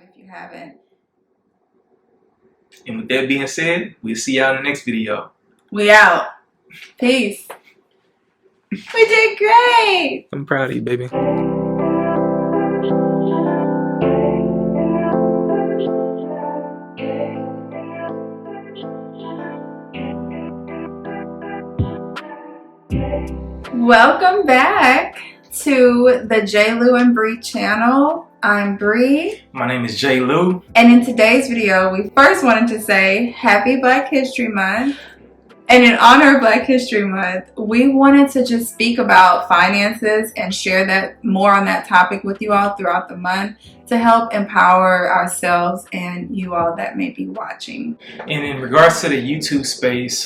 if you haven't. And with that being said, we'll see y'all in the next video. We out. Peace. We did great. I'm proud of you, baby. Welcome back to the Lew and Bri channel. I'm Bri. My name is Lew. And in today's video, we first wanted to say Happy Black History Month. And in honor of Black History Month, we wanted to just speak about finances and share that more on that topic with you all throughout the month to help empower ourselves and you all that may be watching. And in regards to the YouTube space,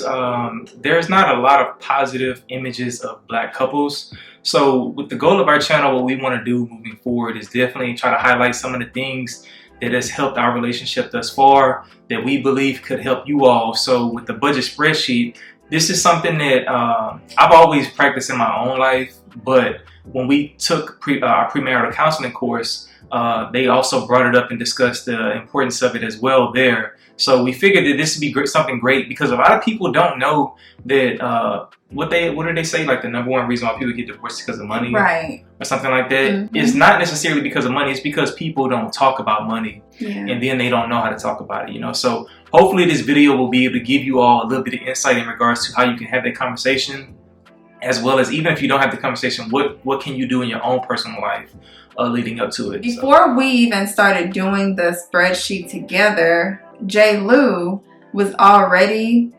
there's not a lot of positive images of Black couples. So with the goal of our channel, what we want to do moving forward is definitely try to highlight some of the things that has helped our relationship thus far that we believe could help you all. So with the budget spreadsheet, this is something that I've always practiced in my own life, but when we took our premarital counseling course, they also brought it up and discussed the importance of it as well there. So we figured that this would be something great because a lot of people don't know that what do they say, like the number one reason why people get divorced is because of money, right, or something like that. It's not necessarily because of money. It's because people don't talk about money, and then they don't know how to talk about it, you know. So hopefully this video will be able to give you all a little bit of insight in regards to how you can have that conversation, as well as even if you don't have the conversation, what can you do in your own personal life leading up to it. Before we even started doing the spreadsheet together, Lew was already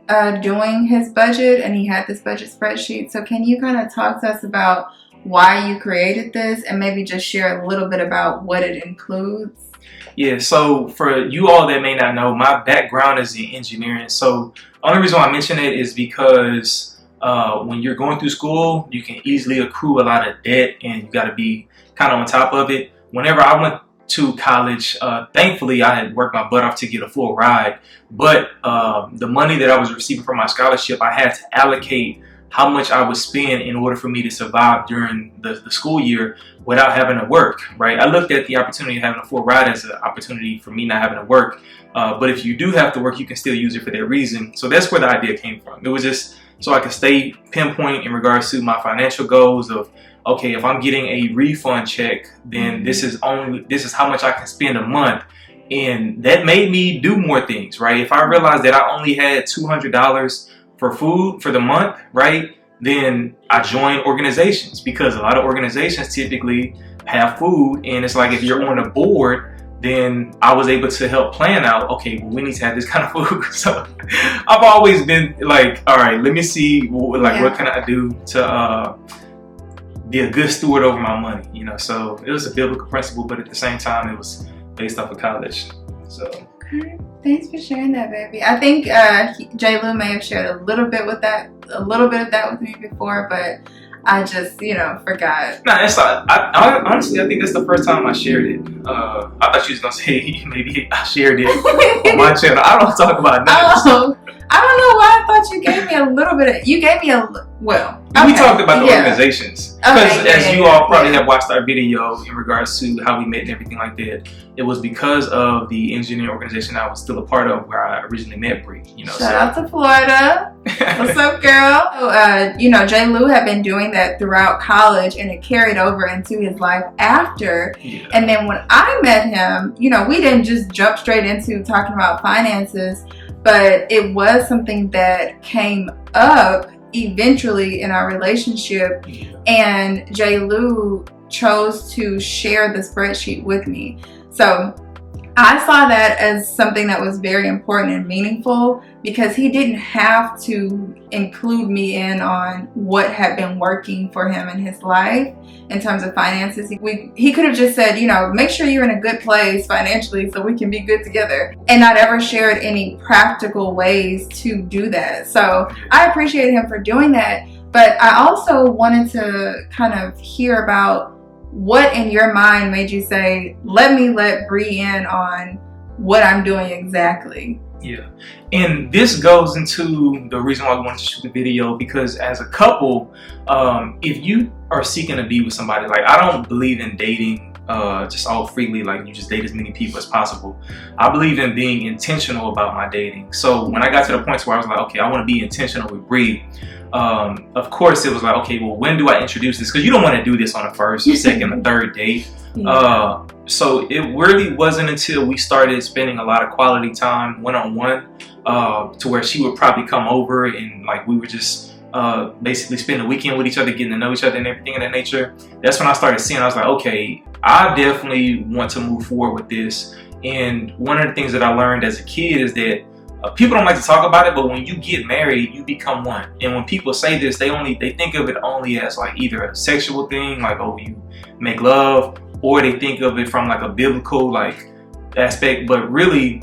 doing his budget, and he had this budget spreadsheet. So can you kind of talk to us about why you created this and maybe just share a little bit about what it includes? Yeah, so for you all that may not know, my background is in engineering. So the only reason why I mention it is because when you're going through school, you can easily accrue a lot of debt and you got to be kind of on top of it. Whenever I went to college, thankfully I had worked my butt off to get a full ride, but the money that I was receiving from my scholarship, I had to allocate how much I would spend in order for me to survive during the school year without having to work, right? I looked at the opportunity of having a full ride as an opportunity for me not having to work, but if you do have to work, you can still use it for that reason. So that's where the idea came from. It was just so I could stay pinpoint in regards to my financial goals of, okay, if I'm getting a refund check, then this is how much I can spend a month. And that made me do more things, right? If I realized that I only had $200 for food for the month, right, then I joined organizations, because a lot of organizations typically have food, and it's like if you're on a board, then I was able to help plan out, okay, well, we need to have this kind of food. So I've always been like, all right, let me see, like, what can I do to be a good steward over my money, you know? So it was a biblical principle, but at the same time, it was based off of college. So. Okay. Thanks for sharing that, baby. I think Lew may have shared a little bit of that with me before, but I just, forgot. Nah, it's like, honestly, I think that's the first time I shared it. I thought you was gonna say maybe I shared it on my channel. I don't talk about that. Oh, I don't know why I thought you gave me a little bit of, We talked about the organizations. Because as you all probably have watched our video in regards to how we met and everything like that, it was because of the engineering organization I was still a part of where I originally met Bri. Shout out to Florida. What's up, girl? Lew had been doing that throughout college, and it carried over into his life after. Yeah. And then when I met him, we didn't just jump straight into talking about finances, but it was something that came up eventually in our relationship, and Lew chose to share the spreadsheet with me. So I saw that as something that was very important and meaningful, because he didn't have to include me in on what had been working for him in his life in terms of finances. He could have just said, make sure you're in a good place financially so we can be good together, and not ever shared any practical ways to do that. So I appreciate him for doing that, but I also wanted to kind of hear about what in your mind made you say, let me let Bri in on what I'm doing exactly. Yeah, and this goes into the reason why we wanted to shoot the video, because as a couple, if you are seeking to be with somebody, like, I don't believe in dating just all freely, like you just date as many people as possible. I believe in being intentional about my dating. So when I got to the point where I was like, okay, I want to be intentional with Bri, of course it was like, okay, well, when do I introduce this? Because you don't want to do this on the first, second, or third date. So it really wasn't until we started spending a lot of quality time one-on-one, to where she would probably come over and like we would just basically spend the weekend with each other, getting to know each other and everything of that nature. That's when I started seeing, I was like, okay, I definitely want to move forward with this. And one of the things that I learned as a kid is that people don't like to talk about it, but when you get married, you become one. And when people say this, they think of it only as like either a sexual thing, like, oh, you make love, or they think of it from like a biblical like aspect. But really,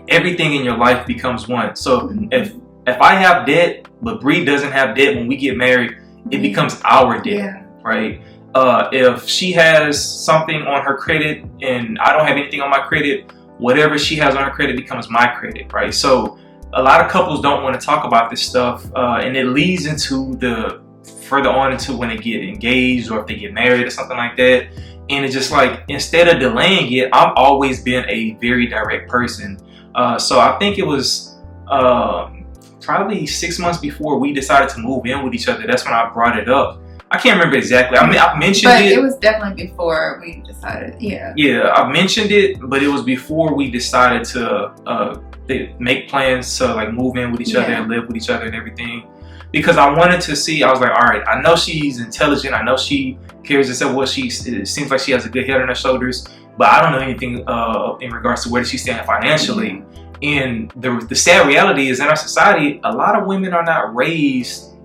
everything in your life becomes one. So if I have debt, but Bri doesn't have debt when we get married, it becomes our debt, right? If she has something on her credit and I don't have anything on my credit, whatever she has on her credit becomes my credit, right? So a lot of couples don't want to talk about this stuff, and it leads into the further on into when they get engaged or if they get married or something like that. And it's just like, instead of delaying it, I've always been a very direct person. So I think it was probably 6 months before we decided to move in with each other. That's when I brought it up. I can't remember exactly. I mean, I mentioned it. But it was definitely before we decided, Yeah, I mentioned it, but it was before we decided to make plans to like move in with each other and live with each other and everything. Because I wanted to see, I was like, all right, I know she's intelligent. I know she carries herself well. It seems like she has a good head on her shoulders, but I don't know anything in regards to where does she stand financially. And the sad reality is in our society, a lot of women are not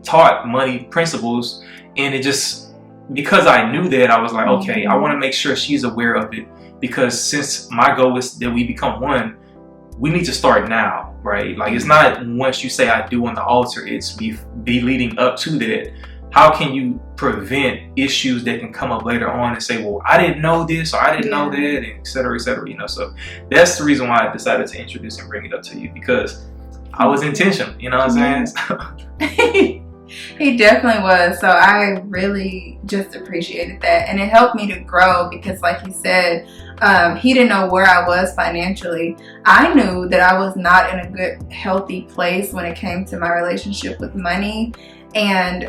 taught money principles. And it just, because I knew that, I was like, okay, I want to make sure she's aware of it. Because since my goal is that we become one, we need to start now, right? Like, it's not once you say I do on the altar, it's be leading up to that. How can you prevent issues that can come up later on and say, well, I didn't know this or I didn't know that, and et cetera, you know? So that's the reason why I decided to introduce and bring it up to you, because I was intentional, you know what I'm saying? He definitely was. So I really just appreciated that. And it helped me to grow because, like you said, he didn't know where I was financially. I knew that I was not in a good, healthy place when it came to my relationship with money. And,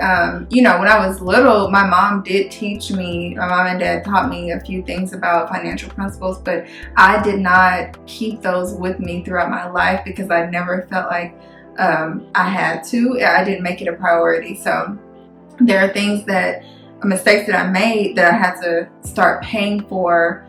you know, when I was little, my mom did teach me, my mom and dad taught me a few things about financial principles, but I did not keep those with me throughout my life because I never felt like I had to. I didn't make it a priority. So there are mistakes that I made that I had to start paying for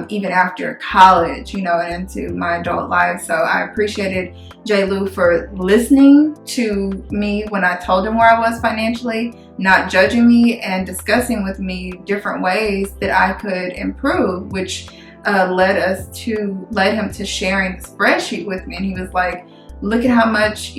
even after college, you know, and into my adult life. So I appreciated J. Lew for listening to me when I told him where I was financially, not judging me, and discussing with me different ways that I could improve, which led him to sharing the spreadsheet with me. And he was like, look at how much,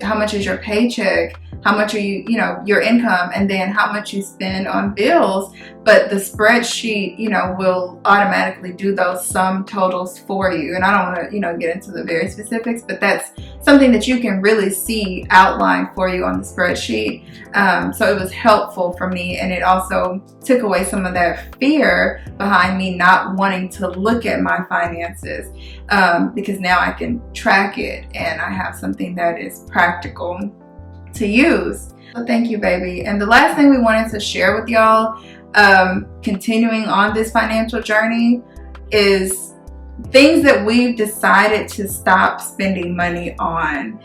how much is your paycheck, how much are your income, and then how much you spend on bills. But the spreadsheet, will automatically do those sum totals for you. And I don't want to, get into the very specifics, but that's something that you can really see outlined for you on the spreadsheet. So it was helpful for me, and it also took away some of that fear behind me not wanting to look at my finances, because now I can track it and I have something that is practical to use. So thank you, baby. And the last thing we wanted to share with y'all, continuing on this financial journey, is things that we've decided to stop spending money on.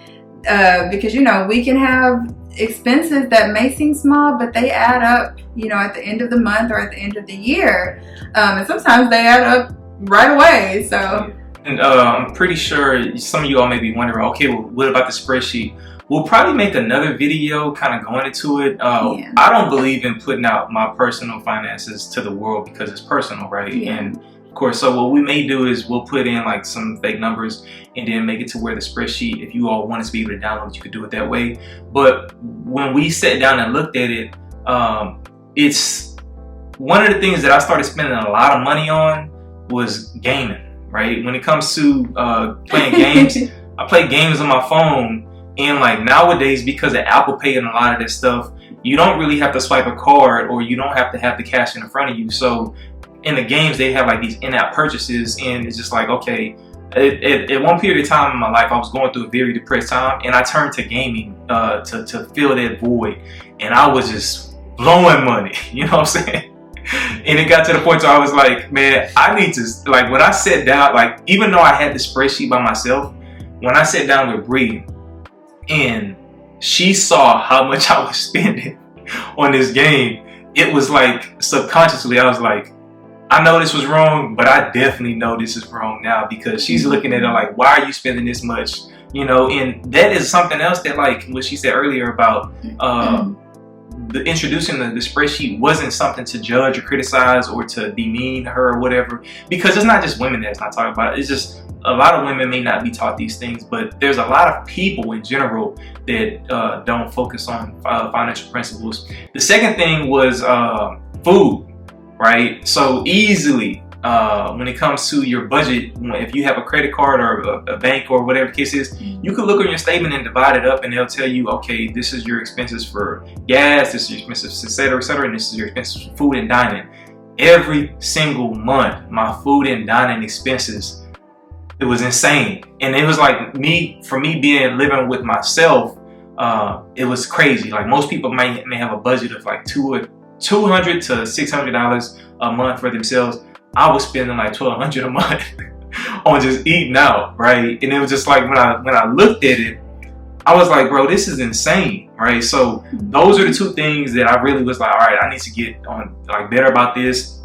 Because, we can have expenses that may seem small, but they add up, at the end of the month or at the end of the year. And sometimes they add up right away. So. And I'm pretty sure some of you all may be wondering, okay, well, what about the spreadsheet? We'll probably make another video kind of going into it. I don't believe in putting out my personal finances to the world because it's personal, right? Yeah. And of course, so what we may do is we'll put in like some fake numbers and then make it to where the spreadsheet, if you all want us to be able to download it, you could do it that way. But when we sat down and looked at it, it's one of the things that I started spending a lot of money on was gaming, right? When it comes to playing games, I play games on my phone. And like nowadays, because of Apple Pay and a lot of this stuff, you don't really have to swipe a card, or you don't have to have the cash in front of you. So in the games they have like these in-app purchases, and it's just like, okay, at one period of time in my life I was going through a very depressed time, and I turned to gaming to fill that void, and I was just blowing money, you know what I'm saying? And it got to the point where I was like, man, I need to, like, when I sat down, like, even though I had the spreadsheet by myself, when I sat down with Bri and she saw how much I was spending on this game, it was like subconsciously I was like, I know this was wrong, but I definitely know this is wrong now, because she's looking at it like, why are you spending this much? You know, and that is something else that, like what she said earlier about introducing the spreadsheet wasn't something to judge or criticize or to demean her or whatever, because it's not just women that's not talking about it. It's just a lot of women may not be taught these things, but there's a lot of people in general that don't focus on financial principles. The second thing was food, right? So easily, when it comes to your budget, if you have a credit card or a bank or whatever the case is, you can look on your statement and divide it up, and they'll tell you, okay, this is your expenses for gas, this is your expenses, et cetera, and this is your expenses for food and dining. Every single month, my food and dining expenses, it was insane. And it was like for me living with myself, it was crazy. Like most people may have a budget of like $200 to $600 a month for themselves. I was spending like $1,200 a month on just eating out, right? And it was just like when I looked at it, I was like, bro, this is insane, right? So those are the two things that I really was like, all right, I need to get on like better about this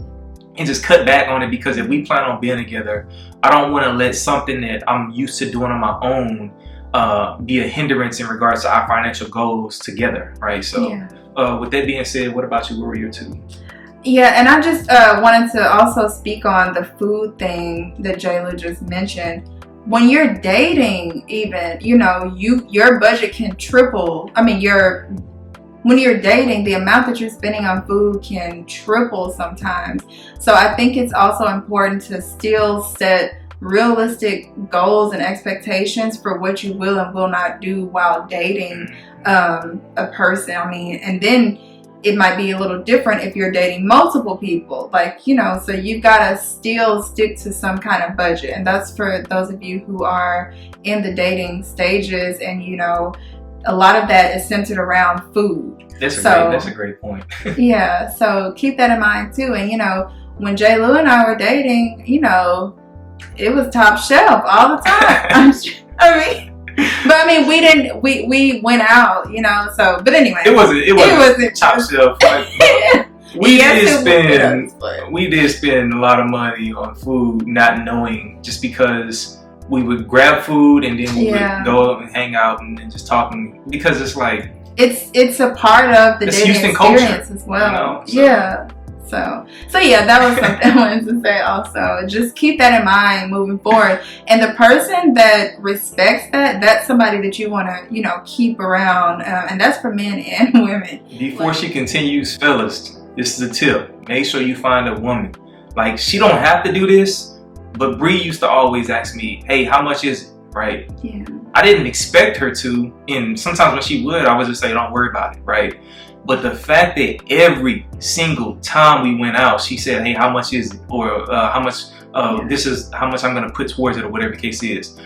and just cut back on it, because if we plan on being together, I don't want to let something that I'm used to doing on my own be a hindrance in regards to our financial goals together, right? So with that being said, what about you? What were your two? Yeah, and I just wanted to also speak on the food thing that J-Lew just mentioned. When you're dating, even, you know, your budget can triple. I mean, when you're dating, the amount that you're spending on food can triple sometimes. So I think it's also important to still set realistic goals and expectations for what you will and will not do while dating a person. I mean, and then it might be a little different if you're dating multiple people, like, you know, so you've got to still stick to some kind of budget. And that's for those of you who are in the dating stages, and, you know, a lot of that is centered around food. That's a great point. Yeah, so keep that in mind too. And, you know, when J-Lew and I were dating, you know, it was top shelf all the time. We went out, you know, so, but anyway. It wasn't top shelf. Like, we did spend a lot of money on food, not knowing, just because we would grab food and then we would go up and hang out and just talking, because it's like, it's a part of the dating experience culture, as well. You know, so. Yeah. So yeah, that was something I wanted to say also. Just keep that in mind moving forward. And the person that respects that's somebody that you want to, you know, keep around. And that's for men and women. Before she continues, fellas, this is a tip. Make sure you find a woman. Like, she don't have to do this, but Bri used to always ask me, hey, how much is it? Right? Yeah. I didn't expect her to. And sometimes when she would, I would just say, don't worry about it. Right? But the fact that every single time we went out, she said, hey, how much is it? Or how much, this is how much I'm going to put towards it, or whatever the case is.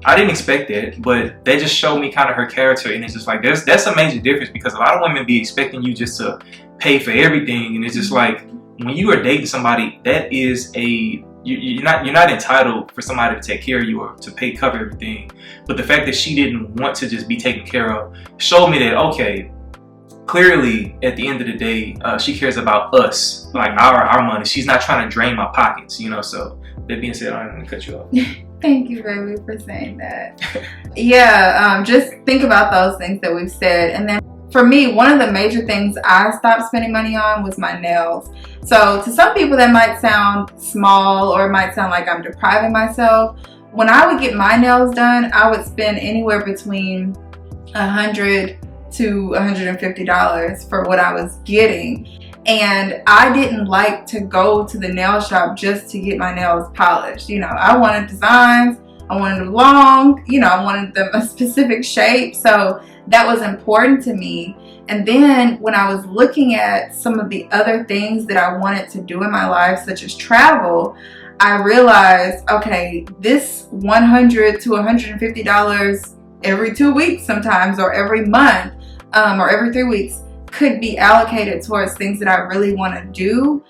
I didn't expect that, but that just showed me kind of her character. And it's just like, that's a major difference, because a lot of women be expecting you just to pay for everything. And it's just like, when you are dating somebody, that is you're not entitled for somebody to take care of you or to cover everything. But the fact that she didn't want to just be taken care of showed me that, okay, clearly, at the end of the day, she cares about us, like our money. She's not trying to drain my pockets, you know. So that being said, I don't want to cut you off. Thank you, baby, for saying that. Yeah, just think about those things that we've said. And then for me, one of the major things I stopped spending money on was my nails. So to some people that might sound small, or it might sound like I'm depriving myself. When I would get my nails done, I would spend anywhere between $100 to $150 for what I was getting. And I didn't like to go to the nail shop just to get my nails polished. You know, I wanted designs, I wanted them long, you know, I wanted them a specific shape. So that was important to me. And then when I was looking at some of the other things that I wanted to do in my life, such as travel, I realized, okay, this $100 to $150 every 2 weeks sometimes, or every month, or every 3 weeks, could be allocated towards things that I really want to do.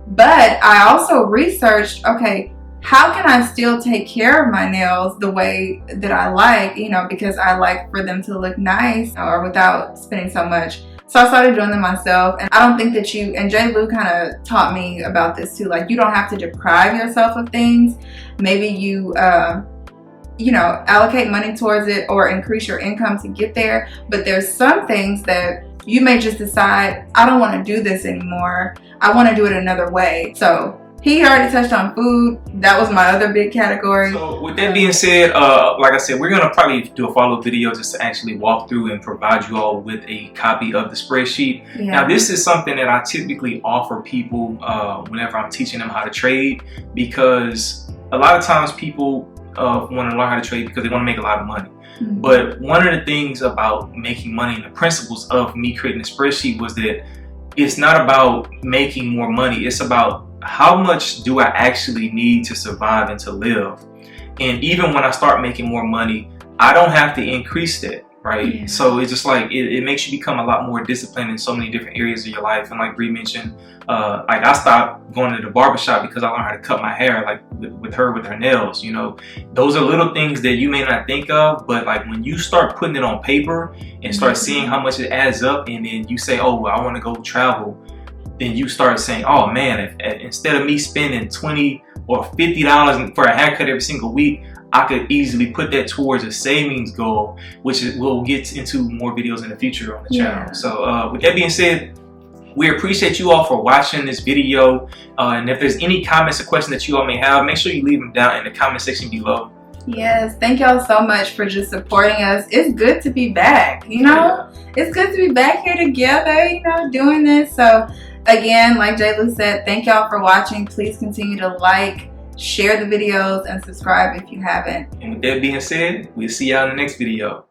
But I also researched, okay, how can I still take care of my nails the way that I like, because I like for them to look nice or without spending so much. So I started doing them myself. And I don't think that and J. Lew kind of taught me about this too. Like, you don't have to deprive yourself of things. Maybe you, allocate money towards it or increase your income to get there. But there's some things that you may just decide, I don't want to do this anymore. I want to do it another way. So he already touched on food. That was my other big category. So with that being said, like I said, we're going to probably do a follow-up video just to actually walk through and provide you all with a copy of the spreadsheet. Yeah. Now, this is something that I typically offer people whenever I'm teaching them how to trade, because a lot of times people want to learn how to trade because they want to make a lot of money. Mm-hmm. But one of the things about making money and the principles of me creating a spreadsheet was that it's not about making more money. It's about how much do I actually need to survive and to live. And even when I start making more money, I don't have to increase that, right? Yeah. So it's just like, it makes you become a lot more disciplined in so many different areas of your life. And like Bri mentioned, like I stopped going to the barbershop because I learned how to cut my hair, like with her nails, Those are little things that you may not think of, but like when you start putting it on paper and start seeing how much it adds up, and then you say, oh, well, I want to go travel, then you start saying, oh man, if instead of me spending $20 or $50 for a haircut every single week, I could easily put that towards a savings goal, which we'll get into more videos in the future on the channel. So with that being said, we appreciate you all for watching this video. And if there's any comments or questions that you all may have, make sure you leave them down in the comment section below. Yes, thank y'all so much for just supporting us. It's good to be back, It's good to be back here together, doing this. So again, like J. Lew said, thank y'all for watching. Please continue to like, share the videos, and subscribe if you haven't. And with that being said, we'll see y'all in the next video.